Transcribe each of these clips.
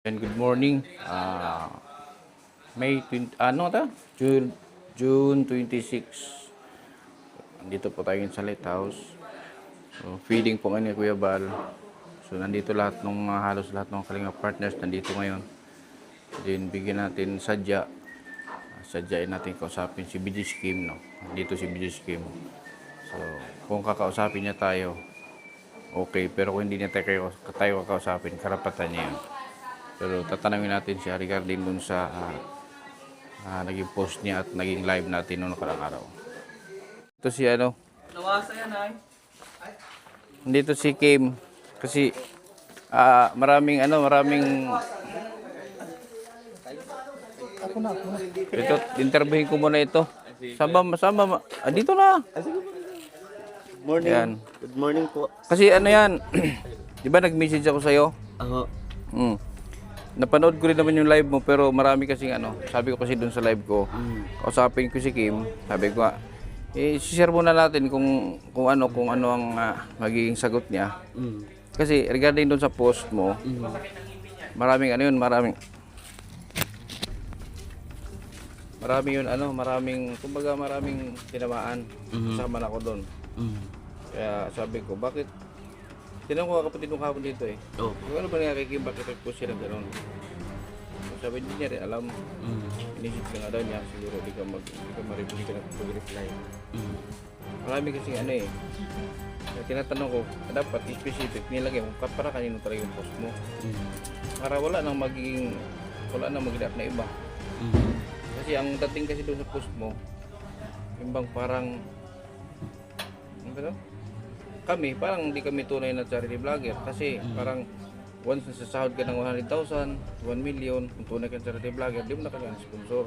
And good morning. May 20, ano ta? June 26. Nandito po tayo sa lighthouse. So, feeding po ngayon ni Kuya Bal. So, nandito lahat ng halos lahat ng Kalinga partners nandito ngayon. Then, bigyan natin sadya. Sadyain natin kausapin si BG Scheme, no? Dito si BG Scheme. So, kung kakausapin niya tayo, okay. Pero kung hindi niya tayo kakausapin, karapatan niya yun. Pero tatanungin natin siya regarding dun sa naging post niya at naging live natin noong nakarang araw. Ito si ano? Nawasa yan ay. Dito si Kim. Kasi maraming ito, interviewin ko muna ito. Sama. Dito na. Morning. Yan. Good morning po. Kasi ano yan, di ba nag-message ako sa'yo? Ako. Napanood ko rin naman yung live mo pero marami kasing sabi ko kasi dun sa live ko, kausapin ko si Kim, sabi ko share muna natin kung ano ang magiging sagot niya. Kasi regarding dun sa post mo, maraming kumbaga maraming tinamaan. Kasama na ako doon. Kaya sabi ko, bakit tinanong ko kapatid mo kahapon dito Oh. Kung ano ba nga kay Kim, bakit nag-post siya ng gano'n? So, sabi, hindi niya rin alam. Inisip ka nga daw niya, siguro di ka mag-reply. Marami kasi Kaya tinatanong ko, dapat specific nilagay mo, para kanino talaga yung post mo. Para wala nang magiging na iba. Kasi ang dating kasi doon sa post mo, yung bang parang, kami, parang hindi kami tunay na charity vlogger kasi parang once nasasahod ka ng 100,000, 1 million, kung tunay ka charity vlogger, di mo na kailangan sponsor.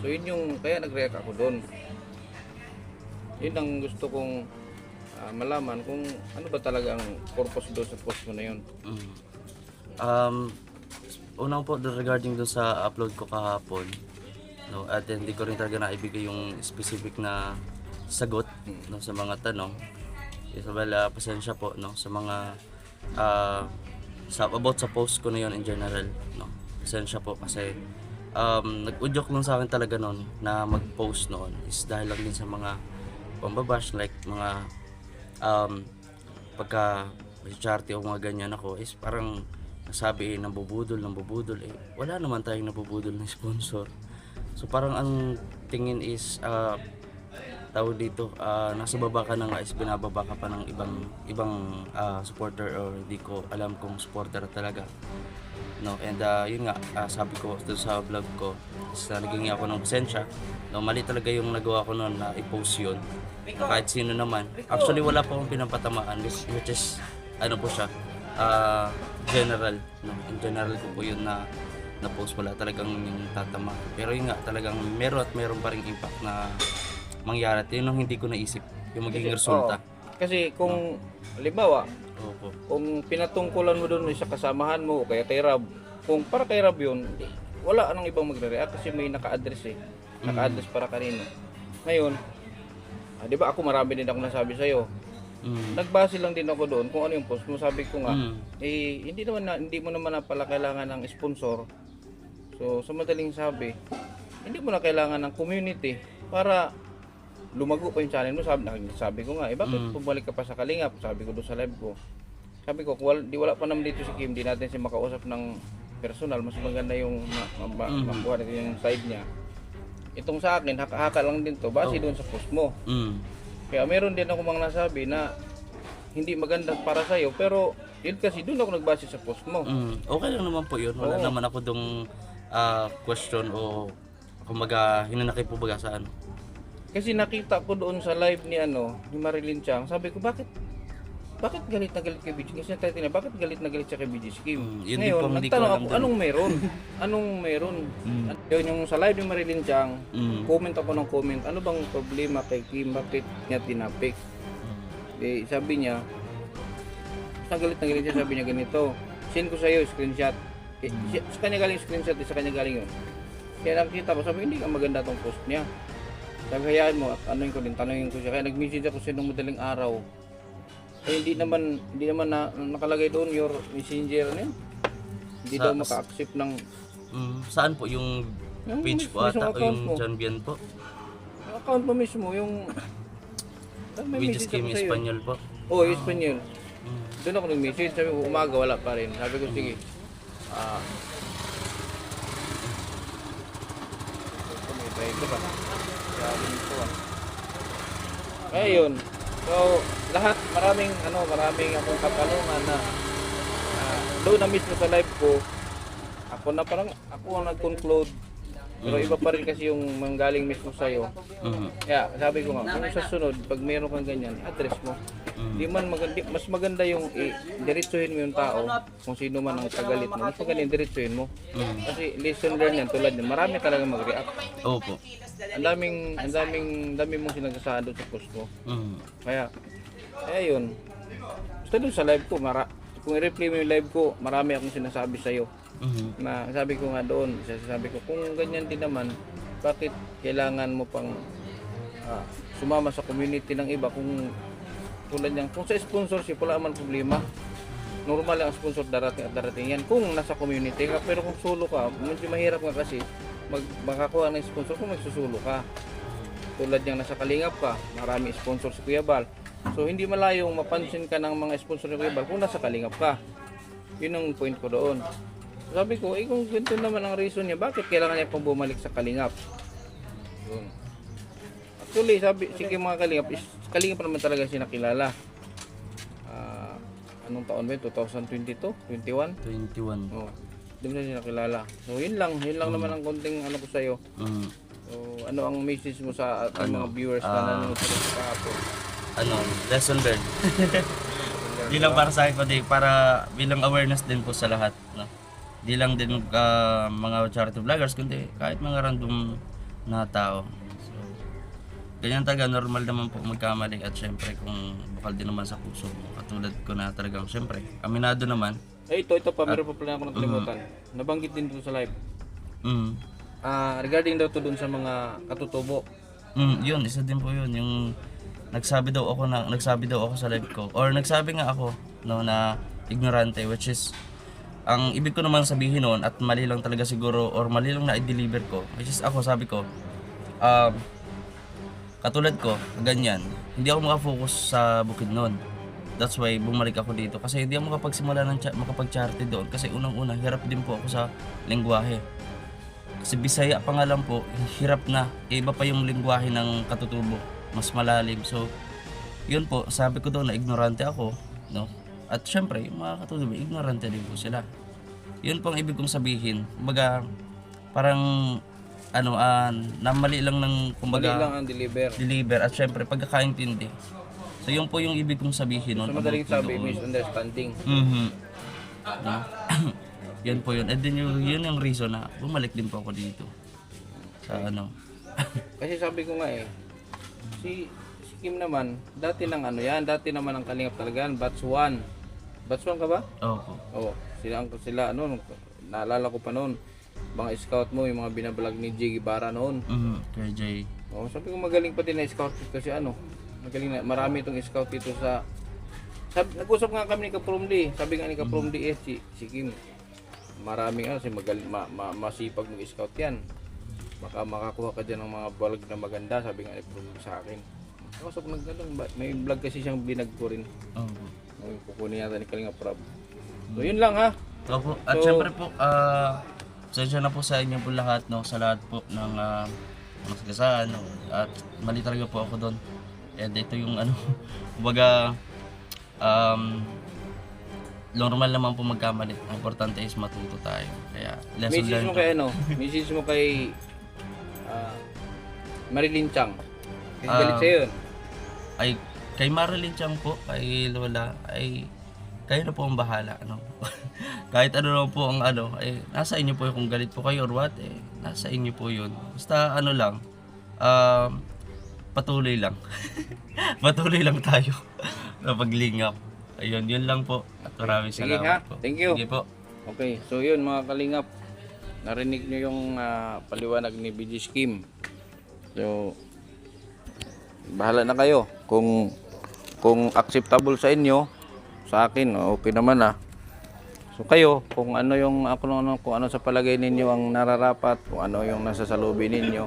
So yun yung, kaya nag-react ako doon. Yun ang gusto kong malaman kung ano ba talaga ang purpose doon sa post mo na yun. Unang po regarding doon sa upload ko kahapon, no, at hindi ko rin talaga naibigay yung specific na sagot no, sa mga tanong. Isabel, pasensya po no sa mga about sa post ko na yon in general, no. Pasensya po kasi nag-udyok lang sa akin talaga noon na mag-post noon is dahil lang din sa mga pambabash, like mga pagka charity o mga ganyan ako is parang nasabi nabubudol wala naman tayong nabubudol na sponsor. So parang ang tingin is tawag dito, nasa baba ka na nga is binababa ka pa ng ibang supporter or hindi ko alam kung supporter talaga, no. And yun nga, sabi ko doon sa vlog ko is naging ako ng pasensya, no. Mali talaga yung nagawa ko noon na i-post yun na kahit sino naman. Actually wala pa akong pinapatamaan, which is ano po siya, general, no. In general ko po yun na post, wala talagang yung tatama. Pero yun nga, talagang meron pa rin impact na mangyari. Yun ang hindi ko naisip, yung magiging resulta. Kasi kung halimbawa, kung pinatungkulan mo doon sa kasamahan mo o kaya kay Rab, kung para kay Rab yun, wala anong ibang magre-react kasi may naka-address naka-address para kanino. Ngayon, di ba ako marami din ako nasabi sa'yo. Nagbase lang din ako doon kung ano yung post mo. Sabi ko nga, hindi mo naman na pala kailangan ng sponsor. So, sa madaling sabi, hindi mo na kailangan ng community para lumago pa yung channel mo. Sabi ko nga, bakit pumalik ka pa sa Kalingap? Sabi ko doon sa live ko. Sabi ko, wala pa naman dito si Kim, di natin siya makausap ng personal. Mas maganda yung makuha natin yung side niya. Itong sa akin, haka lang din to, base doon sa post mo. Kaya meron din ako mga nasabi na hindi maganda para sa'yo, pero yun kasi doon ako nagbase sa post mo. Okay lang naman po yun. Wala naman ako dong question o kumaga hinanakit po baga sa ano. Kasi nakita ko doon sa live ni Marilyn Chang, sabi ko bakit galit na galit kay BG? Kasi natin bakit galit na galit siya kay BG Scheme? Ngayon, nagtanong ako, anong meron? Yun yung sa live ni Marilyn Chang, comment ako ng comment, ano bang problema kay Kim? Bakit niya tinapik? Sabi niya, galit na galit siya, sabi niya ganito, send ko sa'yo, screenshot. Sa kanya galing screenshot, sa kanya galing yun. Kaya nakita ko, sabi hindi ka maganda tong post niya. Sabi, hayaan mo at tanungin ko siya. Kaya nag-message ako sa nung madaling araw. Hindi naman nakalagay doon your messenger na yun. Hindi Sa- daw maka-accept ng Saan po yung Yung page po mismong ata o account yung mo. John Bian po? account mo mismo, yung may We just message came ako sa'yo. Espanyol po. Oo, Espanyol. Mm. Doon ako nag-message, sabi ko umaga wala pa rin. Sabi ko sige. Ito may driver Sabi nito Kaya yun. So, lahat, maraming akong katanungan na doon na mismo sa live ko, ako ang nag-conclude. Pero iba pa rin kasi yung manggaling mismo sa'yo. Kaya sabi ko nga, kung sa sunod, pag meron kang ganyan, address mo. Di man mas maganda yung diretsuhin mo yung tao, kung sino man ang kagalit mo. Mas maganda yung diretsuhin mo. Kasi lesson learned yan, tulad yan, marami talaga mag-react. Opo. Ang daming mong sinagasaan doon sa post mo. Kaya yun. Basta doon sa live ko, kung i-replay mo yung live ko, marami akong sinasabi sa'yo. Na sabi ko nga doon, sabi ko kung ganyan din naman, bakit kailangan mo pang sumama sa community ng iba kung tulad niyan, kung sa sponsorship wala man problema. Normal lang ang sponsor darating yan kung nasa community ka, pero kung solo ka, medyo mahirap nga kasi makakuha ng sponsor kung magsusulo ka. Tulad niyang nasa Kalingap ka, marami sponsor si Kuya Bal. So hindi malayong mapansin ka ng mga sponsor ni Kuya Bal kung nasa Kalingap ka. Yun ang point ko doon. Sabi ko, kung ganito naman ang reason niya, bakit kailangan niya pang bumalik sa Kalingap? Yun. Actually, sige mga Kalingap naman talaga siya nakilala. Anong taon ba yun? 2022? 21? 21. Oh, hindi mo na siya nakilala. So, yun lang naman ang konting ano ko sa'yo. So, ano ang message mo sa ating mga viewers na nanonood sa kahapon? Lesson learned. Di lang para sa akin, kundi para bilang awareness din po sa lahat. No? Di lang din mga charity vloggers, kundi kahit mga random na tao. So, ganyan talaga, normal naman po magkamali at syempre kung bukal din naman sa puso mo. Katulad ko na talagang syempre, aminado naman. Ito pa, meron pa pala ako nakalimutan. Nabanggit din dito sa live. Regarding daw to dun sa mga katutubo. Yun, isa din po yun. Yung nagsabi daw ako sa live ko. Or nagsabi nga ako no, na ignorante, which is ang ibig ko naman sabihin noon at mali lang talaga siguro or mali lang na i-deliver ko. Which is ako sabi ko, katulad ko, ganyan, hindi ako makafocus sa Bukidnon. That's why bumalik ako dito kasi hindi ako makapagsimula ng makapag-charity doon kasi unang-una hirap din po ako sa lengguwahe. Kasi Bisaya pa nga lang po, hirap na. Iba pa yung lengguwahe ng katutubo, mas malalim. So, yun po, sabi ko doon na ignorante ako, no? At syempre, yung mga katutubo, ignorante din po sila. Yun po ang ibig kong sabihin. Kumbaga, parang namali lang ng kumbaga Mali lang ang deliver. at syempre pagkakaintindi. So yun po yung ibig kong sabihin So, noon. madaling sabi, misunderstanding. No? Yan po yun. And then yun yung reason na bumalik din po ako dito. Sa Kasi sabi ko nga si Kim naman, dati naman ang Kalingap talaga, batch 1. Batch 1 ka ba? Opo. Oo. Sila naalala ko pa noon. Mga scout mo, yung mga binablog ni Jiggy Barra noon. Kay Jay. Oo, sabi ko magaling pa din na scout kasi magaling na, marami itong scout dito nag-usap nga kami ni Kapromdi. Sabi nga ni Kapromdi si Kim, maraming magaling, masipag mag-scout yan. Baka makakuha ka dyan ng mga vlog na maganda, sabi nga ni Kapromdi sa akin. So, may vlog kasi siyang binag ko rin. Kukunin yata ni Kalinga Prab. So yun lang ha. Opo. At syempre po, pasensya na po sa inyo po lahat, no? Sa lahat po ng masagasaan, no? At mali talaga po ako doon. And ito yung kumbaga, normal naman po magkamali. Ang importante is matuto tayo. Kaya lesson learned. Message mo kay Marilyn Chang. Galit sa'yo yun. Ay, kay Marilyn Chang po, kay Lola, ay kayo na po ang bahala. Kahit ano naman po ang nasa inyo po kung galit po kayo or what, nasa inyo po yun. Basta lang, patuloy lang. Patuloy lang tayo na paglingap. Ayun, yun lang po. At maraming salamat po. Thank you. Sige po. Okay, so yun mga kalingap. Narinig nyo yung paliwanag ni BG Kim. So, bahala na kayo. Kung acceptable sa inyo, sa akin, okay naman . So kayo, kung ano yung kung ano sa palagay ninyo ang nararapat, kung ano yung nasa salubin ninyo,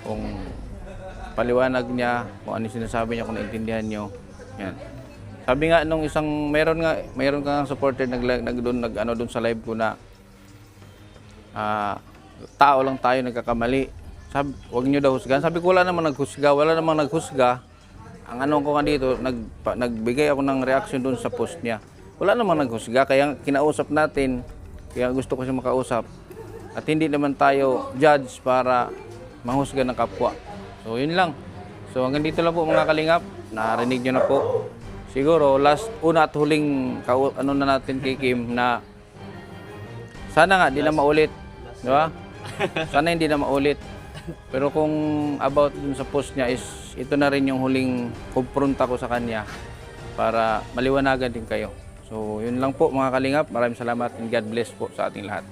kung paliwanag niya, kung ano yung sinasabi niya, kung naintindihan niyo. Yan. Sabi nga nung isang mayroon kang supporter doon sa live ko na tao lang tayo nagkakamali. Sabi, wag niyo daw husgahan. Sabi ko wala namang naghusga. Ang ano ko nga dito, nagbigay ako ng reaction doon sa post niya. Wala namang naghusga, kaya kinausap natin, kaya gusto ko siya makausap. At hindi naman tayo judge para mahusga ng kapwa. So yun lang. So hanggang dito lang po mga kalingap, narinig nyo na po. Siguro una at huling ano na natin kay Kim na sana nga di na maulit, di ba? Sana hindi na maulit. Pero kung about dun sa post niya is ito na rin yung huling kumpronta ko sa kanya para maliwanagan din kayo. So yun lang po mga kalingap. Maraming salamat and God bless po sa ating lahat.